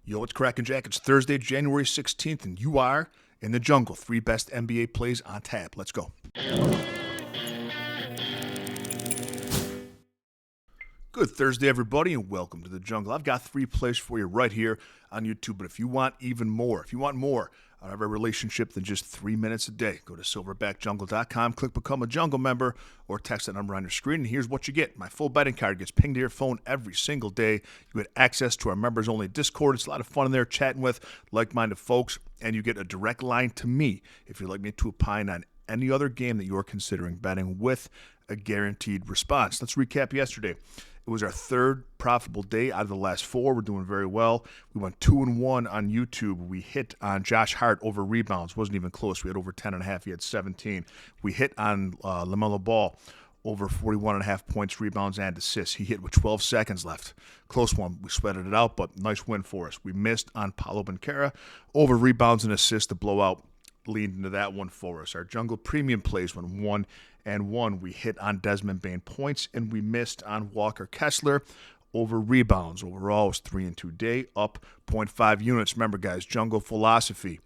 Yo, it's Crackin' Jack. It's Thursday, January 16th, and you are in the jungle. 3 best NBA plays on tap. Let's go. Good Thursday, everybody, and welcome to the jungle. I've got 3 plays for you right here on YouTube, but if you want even more, if you want more out of a relationship than just 3 minutes a day, go to silverbackjungle.com, click Become a Jungle Member, or text that number on your screen, and here's what you get. My full betting card gets pinged to your phone every single day. You get access to our members-only Discord. It's a lot of fun in there, chatting with like-minded folks, and you get a direct line to me if you'd like me to opine on any other game that you're considering betting with a guaranteed response. Let's recap yesterday. It was our third profitable day out of the last 4. We're doing very well. We went 2-1 on YouTube. We hit on Josh Hart over rebounds. Wasn't even close. We had over 10.5. He had 17. We hit on LaMelo Ball over 41.5 points, rebounds, and assists. He hit with 12 seconds left. Close one. We sweated it out, but nice win for us. We missed on Paolo Banchero over rebounds and assists. The blowout leaned into that one for us. Our jungle premium plays went 1-1. We hit on Desmond Bane points, and we missed on Walker Kessler over rebounds. Overall, it was 3-2 day, up 0.5 units. Remember, guys, jungle philosophy.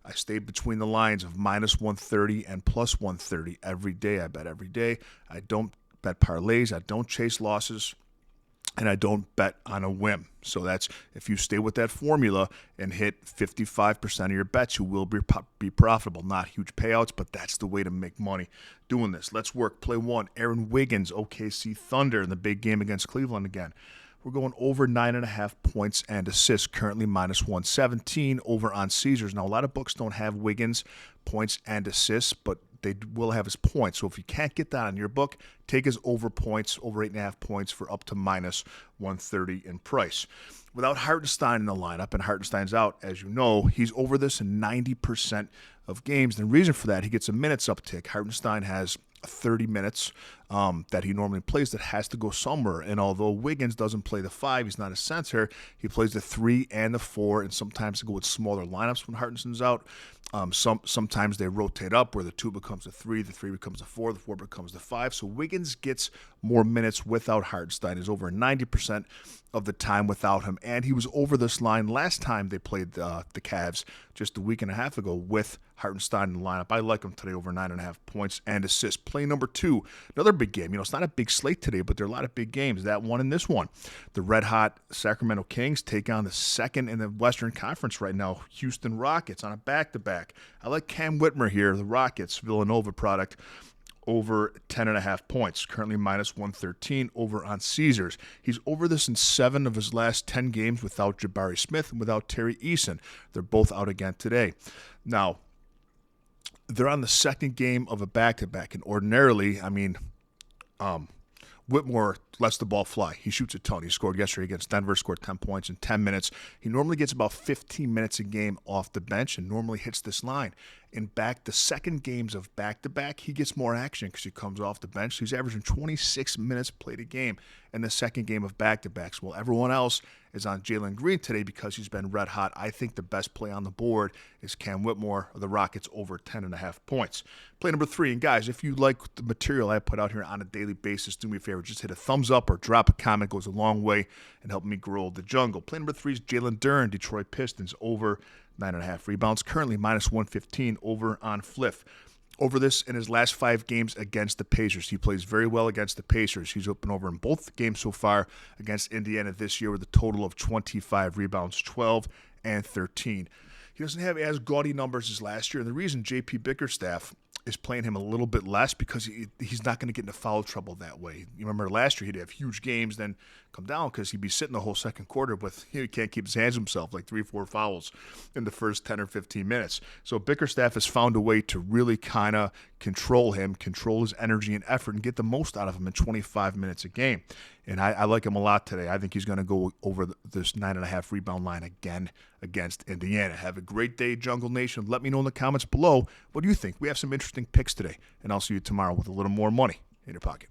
I stayed between the lines of minus 130 and plus 130 every day. I bet every day. I don't bet parlays. I don't chase losses. And I don't bet on a whim. So that's, if you stay with that formula and hit 55% of your bets, you will be profitable. Not huge payouts, but that's the way to make money doing this. Let's work. Play 1, Aaron Wiggins, OKC Thunder in the big game against Cleveland again. We're going over 9.5 points and assists, currently minus 117 over on Caesars. Now, a lot of books don't have Wiggins points and assists, but they will have his points. So if you can't get that on your book, take his over points, over 8.5 points for up to minus 130 in price. Without Hartenstein in the lineup, and Hartenstein's out, as you know, he's over this in 90% of games. And the reason for that, he gets a minutes uptick. Hartenstein has 30 minutes that he normally plays that has to go somewhere. And although Wiggins doesn't play the 5, he's not a center, he plays the 3 and the 4, and sometimes they go with smaller lineups when Hartenstein's out. Sometimes they rotate up where the 2 becomes a 3, the 3 becomes a 4, the 4 becomes the 5. So Wiggins gets more minutes without Hartenstein. He's over 90% of the time without him. And he was over this line last time they played the Cavs just a week and a half ago with Hartenstein in the lineup. I like him today over 9.5 points and assists. Play number 2, another big game. It's not a big slate today, but there are a lot of big games. That one and this one. The red-hot Sacramento Kings take on the second in the Western Conference right now, Houston Rockets, on a back-to-back. I like Cam Whitmer here, the Rockets, Villanova product, over 10.5 points, currently minus 113 over on Caesars. He's over this in 7 of his last 10 games without Jabari Smith and without Terry Eason. They're both out again today. Now, they're on the second game of a back-to-back, and ordinarily, Whitmore lets the ball fly. He shoots a ton. He scored yesterday against Denver, scored 10 points in 10 minutes. He normally gets about 15 minutes a game off the bench and normally hits this line. In the second games of back-to-back, he gets more action because he comes off the bench. He's averaging 26 minutes played a game in the second game of back-to-backs. Well, everyone else is on Jalen Green today because he's been red hot. I think the best play on the board is Cam Whitmore of the Rockets over 10.5 points. Play number 3, and guys, if you like the material I put out here on a daily basis, do me a favor, just hit a thumbs up or drop a comment. It goes a long way and help me grow the jungle. Play number 3 is Jalen Duren, Detroit Pistons, over 9.5 rebounds, currently minus 115 over on Fliff. Over this in his last 5 games against the Pacers. He plays very well against the Pacers. He's open over in both games so far against Indiana this year with a total of 25 rebounds, 12 and 13. He doesn't have as gaudy numbers as last year, and the reason J.P. Bickerstaff is playing him a little bit less because he's not going to get into foul trouble that way. You remember last year he'd have huge games, then come down because he'd be sitting the whole second quarter with, he can't keep his hands to himself, like 3-4 fouls in the first 10 or 15 minutes. So Bickerstaff has found a way to really kind of control him, control his energy and effort, and get the most out of him in 25 minutes a game. And I like him a lot today. I think he's going to go over this 9.5 rebound line again against Indiana. Have a great day, Jungle Nation. Let me know in the comments below. What do you think? We have some interesting picks today, and I'll see you tomorrow with a little more money in your pocket.